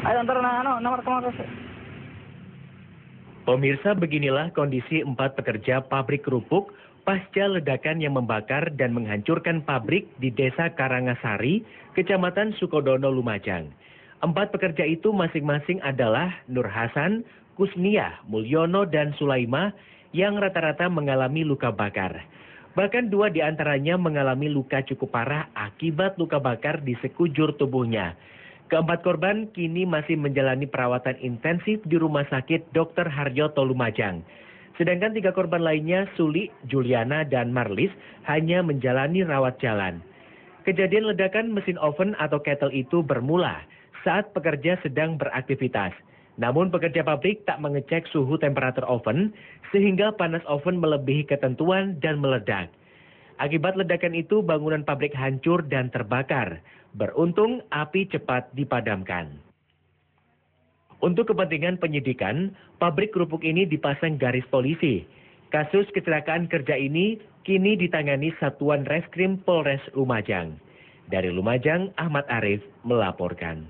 Ayo antar nomor kemana? Pemirsa, beginilah kondisi 4 pekerja pabrik kerupuk pasca ledakan yang membakar dan menghancurkan pabrik di Desa Karangasari, Kecamatan Sukodono, Lumajang. 4 pekerja itu masing-masing adalah Nur Hasan, Kusniah, Mulyono, dan Sulaima yang rata-rata mengalami luka bakar. Bahkan 2 di antaranya mengalami luka cukup parah akibat luka bakar di sekujur tubuhnya. Keempat korban kini masih menjalani perawatan intensif di Rumah Sakit Dr. Haryoto, Lumajang. Sedangkan 3 korban lainnya, Suli, Juliana, dan Marlis, hanya menjalani rawat jalan. Kejadian ledakan mesin oven atau kettle itu bermula saat pekerja sedang beraktivitas. Namun pekerja pabrik tak mengecek suhu temperatur oven sehingga panas oven melebihi ketentuan dan meledak. Akibat ledakan itu bangunan pabrik hancur dan terbakar. Beruntung api cepat dipadamkan. Untuk kepentingan penyidikan, pabrik kerupuk ini dipasang garis polisi. Kasus kecelakaan kerja ini kini ditangani Satuan Reskrim Polres Lumajang. Dari Lumajang, Ahmad Arif melaporkan.